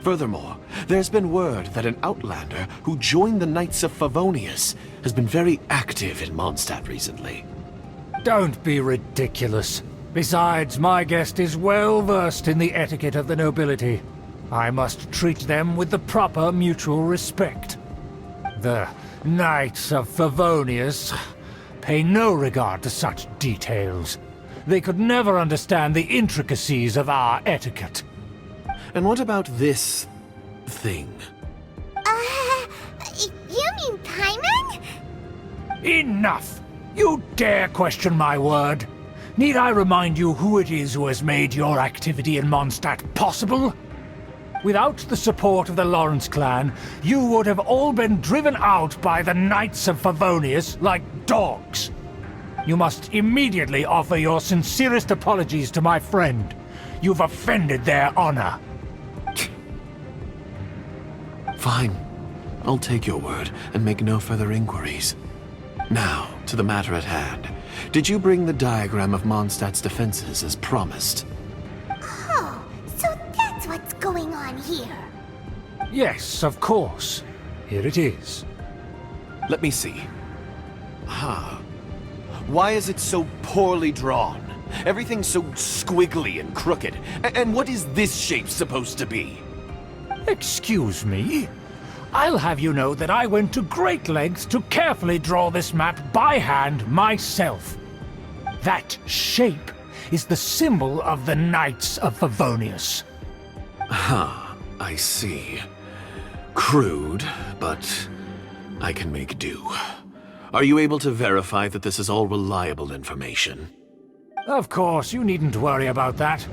Furthermore, there's been word that an outlander who joined the Knights of Favonius has been very active in Mondstadt recently. Don't be ridiculous. Besides, my guest is well versed in the etiquette of the nobility. I must treat them with the proper mutual respect. The Knights of Favonius pay no regard to such details. They could never understand the intricacies of our etiquette. And what about this thing? You mean Paimon? Enough! You dare question my word? Need I remind you who it is who has made your activity in Mondstadt possible? Without the support of the Lawrence clan, you would have all been driven out by the Knights of Favonius like dogs. You must immediately offer your sincerest apologies to my friend. You've offended their honor. Fine. I'll take your word and make no further inquiries. Now, to the matter at hand. Did you bring the diagram of Mondstadt's defenses as promised? Oh, so that's what's going on here. Yes, of course. Here it is. Let me see. Why is it so poorly drawn? Everything's so squiggly and crooked. And what is this shape supposed to be? Excuse me? I'll have you know that I went to great lengths to carefully draw this map by hand myself. That shape is the symbol of the Knights of Favonius. I see. Crude, but I can make do. Are you able to verify that this is all reliable information? Of course, you needn't worry about that.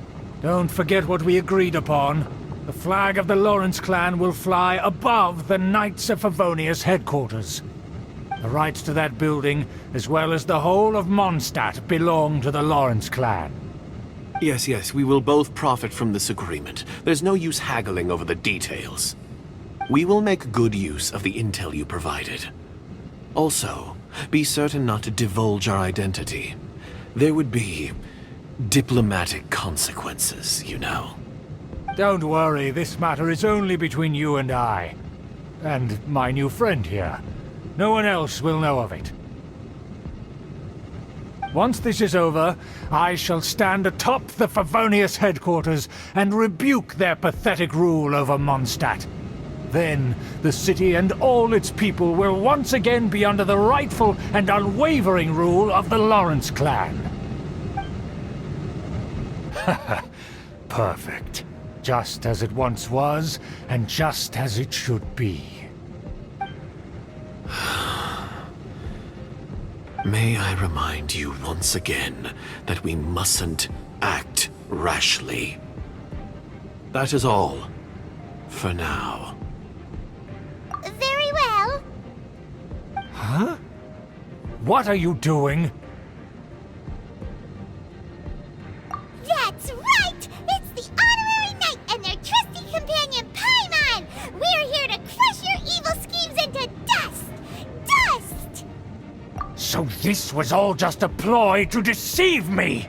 Don't forget what we agreed upon. The flag of the Lawrence clan will fly above the Knights of Favonius headquarters. The rights to that building, as well as the whole of Mondstadt, belong to the Lawrence clan. Yes, we will both profit from this agreement. There's no use haggling over the details. We will make good use of the intel you provided. Also, be certain not to divulge our identity. There would be diplomatic consequences, you know. Don't worry, this matter is only between you and I. And my new friend here. No one else will know of it. Once this is over, I shall stand atop the Favonius headquarters and rebuke their pathetic rule over Mondstadt. Then, the city and all its people will once again be under the rightful and unwavering rule of the Lawrence clan. Perfect. Just as it once was, and just as it should be. May I remind you once again that we mustn't act rashly. That is all, for now. Very well. Huh? What are you doing? That's right! It's the honorary knight and their trusty companion, Paimon! We're here to crush your evil schemes into dust! Dust! So this was all just a ploy to deceive me!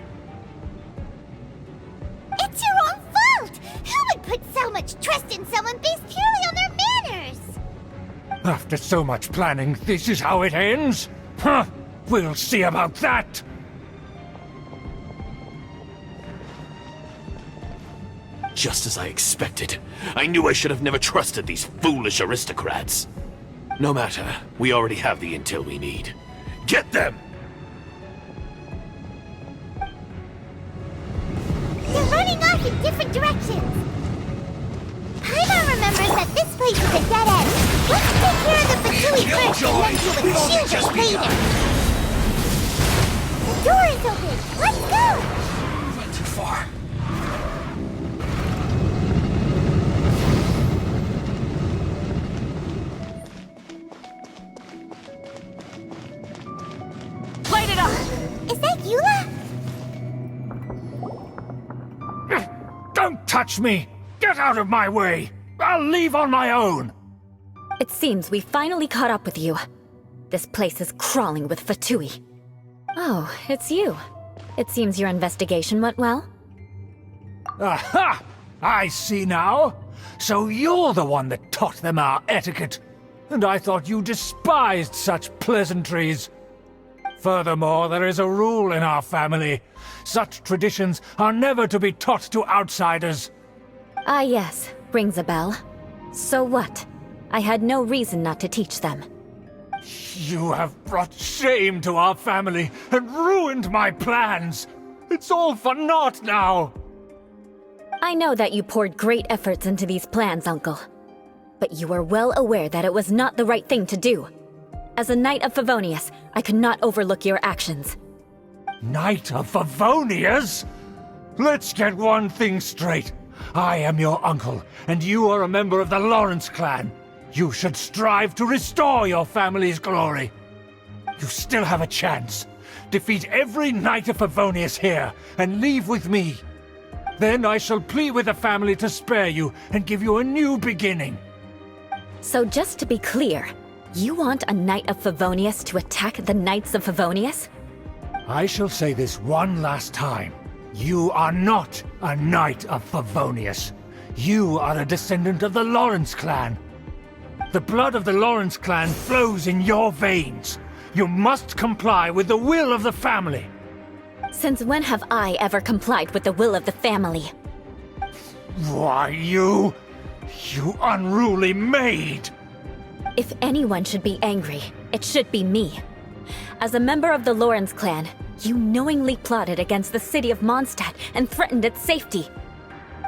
It's your own fault! Who would put so much trust in someone based purely on their manners? After so much planning, this is how it ends? Huh! We'll see about that! Just as I expected. I knew I should have never trusted these foolish aristocrats. No matter, we already have the intel we need. Get them! You're running off in different directions. Paimon remembers that this place is a dead end. Let's take care of the Fatui first and then deal with Schubert later. The door is open. Let's go! Went too far. Light it up! Is that Eula? Don't touch me! Get out of my way! I'll leave on my own! It seems we finally caught up with you. This place is crawling with Fatui. Oh, it's you. It seems your investigation went well. Aha! I see now. So you're the one that taught them our etiquette. And I thought you despised such pleasantries. Furthermore, there is a rule in our family. Such traditions are never to be taught to outsiders. Ah yes, rings a bell. So what? I had no reason not to teach them. You have brought shame to our family and ruined my plans. It's all for naught now. I know that you poured great efforts into these plans, Uncle. But you are well aware that it was not the right thing to do. As a Knight of Favonius, I could not overlook your actions. Knight of Favonius? Let's get one thing straight. I am your uncle, and you are a member of the Lawrence clan. You should strive to restore your family's glory. You still have a chance. Defeat every Knight of Favonius here, and leave with me. Then I shall plead with the family to spare you and give you a new beginning. So just to be clear, you want a Knight of Favonius to attack the Knights of Favonius? I shall say this one last time. You are not a Knight of Favonius. You are a descendant of the Lawrence clan. The blood of the Lawrence clan flows in your veins. You must comply with the will of the family. Since when have I ever complied with the will of the family? Why, you unruly maid! If anyone should be angry, it should be me. As a member of the Lawrence clan, you knowingly plotted against the city of Mondstadt and threatened its safety.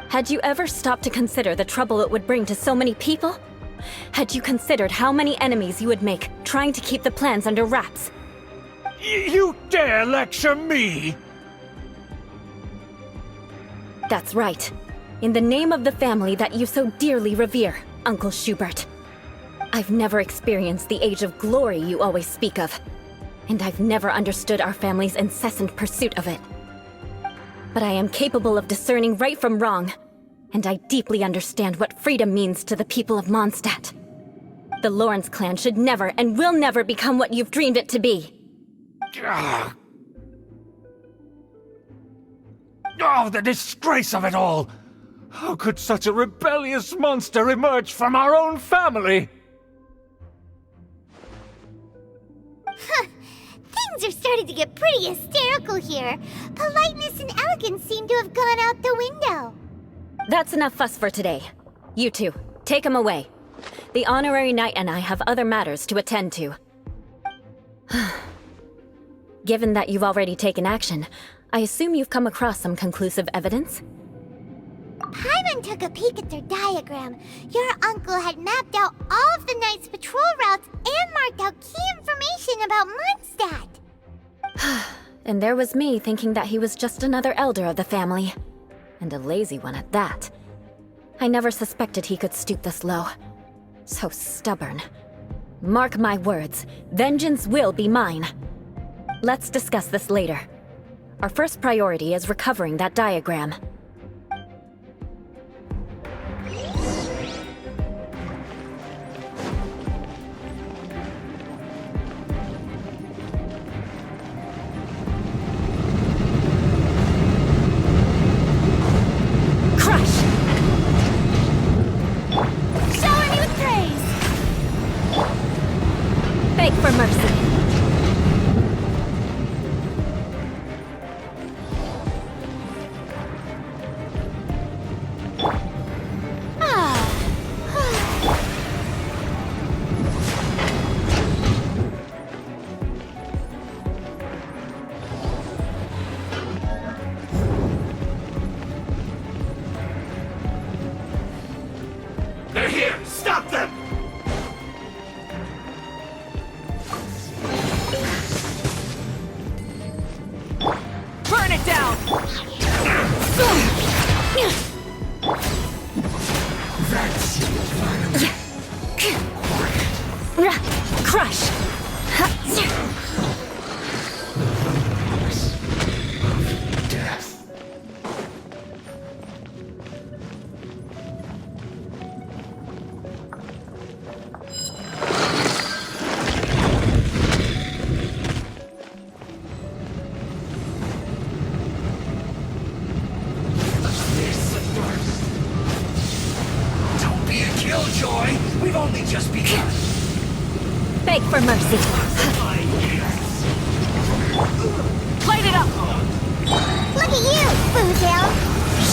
Had you ever stopped to consider the trouble it would bring to so many people? Had you considered how many enemies you would make trying to keep the plans under wraps? You dare lecture me? That's right. In the name of the family that you so dearly revere, Uncle Schubert. I've never experienced the age of glory you always speak of. And I've never understood our family's incessant pursuit of it. But I am capable of discerning right from wrong, and I deeply understand what freedom means to the people of Mondstadt. The Lawrence clan should never and will never become what you've dreamed it to be. Oh, the disgrace of it all! How could such a rebellious monster emerge from our own family? Things are starting to get pretty hysterical here. Politeness and elegance seem to have gone out the window. That's enough fuss for today. You two, take him away. The honorary knight and I have other matters to attend to. Given that you've already taken action, I assume you've come across some conclusive evidence? Paimon took a peek at their diagram. Your uncle had mapped out all of the Knight's patrol routes and marked out key information about Mondstadt. And there was me thinking that he was just another elder of the family. And a lazy one at that. I never suspected he could stoop this low. So stubborn. Mark my words, vengeance will be mine. Let's discuss this later. Our first priority is recovering that diagram. For mercy.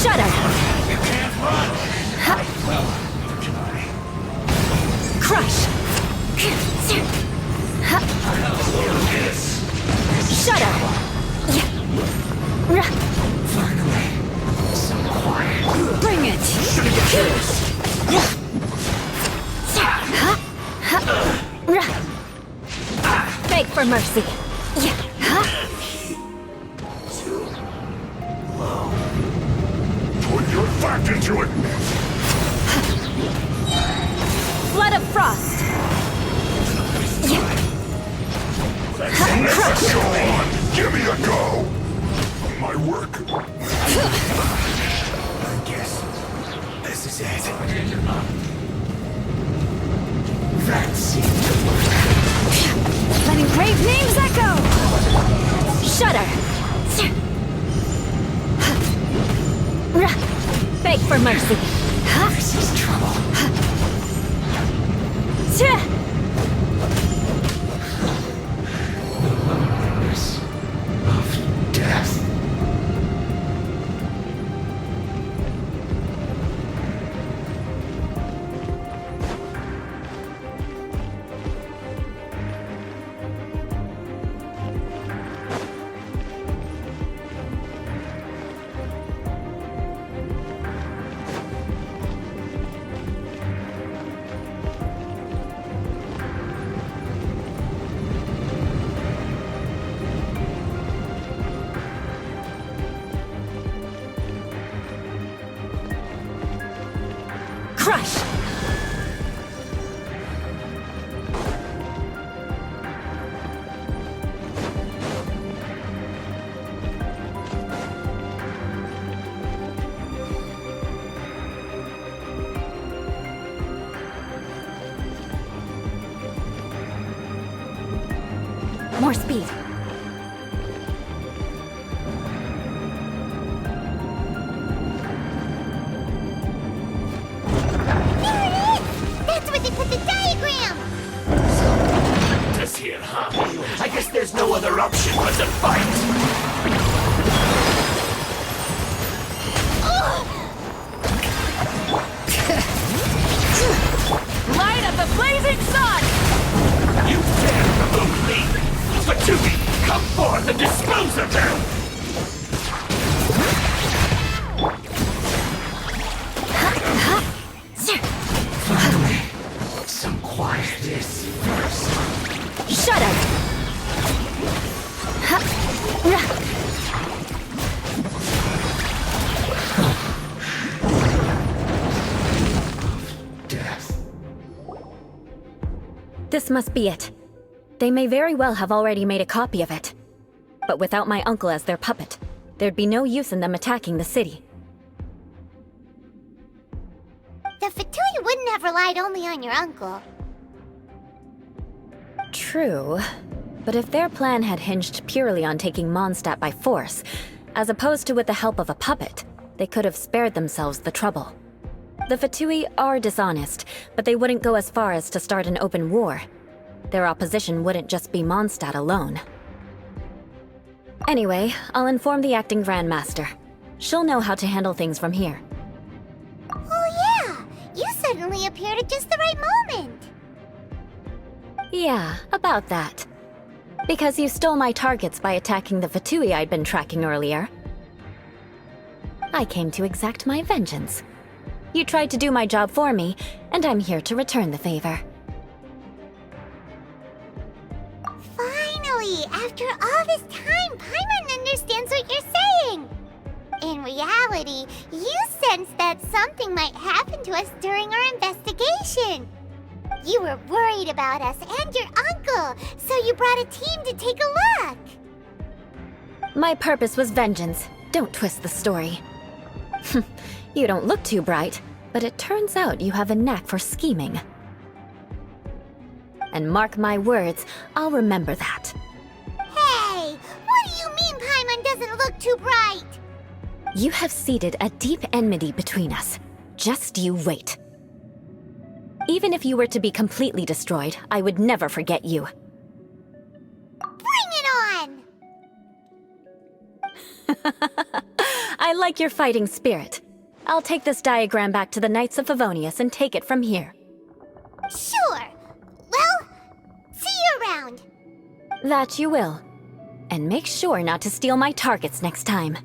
Shudder! You can't run! Well, neither can I. Crush! This. Shudder! Finally, some quiet. Bring it! Beg for mercy. Put your fact into it! Flood of frost. Let's go on! Give me a go! My work. I guess this is it. That's it. Letting brave names echo! Shudder! Beg for mercy. This is trouble. Of death. Crush! More speed. That's where they put the diagram! This here, huh? I guess there's no other option but to fight! Light of the blazing sun! You dare remove me! Fatui, come forth and dispose of them! Finally, some quietness first. Shudder! Death. This must be it. They may very well have already made a copy of it. But without my uncle as their puppet, there'd be no use in them attacking the city. The Fatui wouldn't have relied only on your uncle. True. But if their plan had hinged purely on taking Mondstadt by force, as opposed to with the help of a puppet, they could have spared themselves the trouble. The Fatui are dishonest, but they wouldn't go as far as to start an open war. Their opposition wouldn't just be Mondstadt alone. Anyway, I'll inform the acting Grandmaster. She'll know how to handle things from here. Oh yeah! You suddenly appeared at just the right moment! Yeah, about that. Because you stole my targets by attacking the Fatui I'd been tracking earlier. I came to exact my vengeance. You tried to do my job for me, and I'm here to return the favor. Finally! After all this time, Paimon understands what you're saying! In reality, you sensed that something might happen to us during our investigation. You were worried about us and your uncle, so you brought a team to take a look. My purpose was vengeance. Don't twist the story. You don't look too bright, but it turns out you have a knack for scheming. And mark my words, I'll remember that. Hey! What do you mean Paimon doesn't look too bright? You have seeded a deep enmity between us. Just you wait. Even if you were to be completely destroyed, I would never forget you. Bring it on! I like your fighting spirit. I'll take this diagram back to the Knights of Favonius and take it from here. Sure. Well, see you around. That you will. And make sure not to steal my targets next time.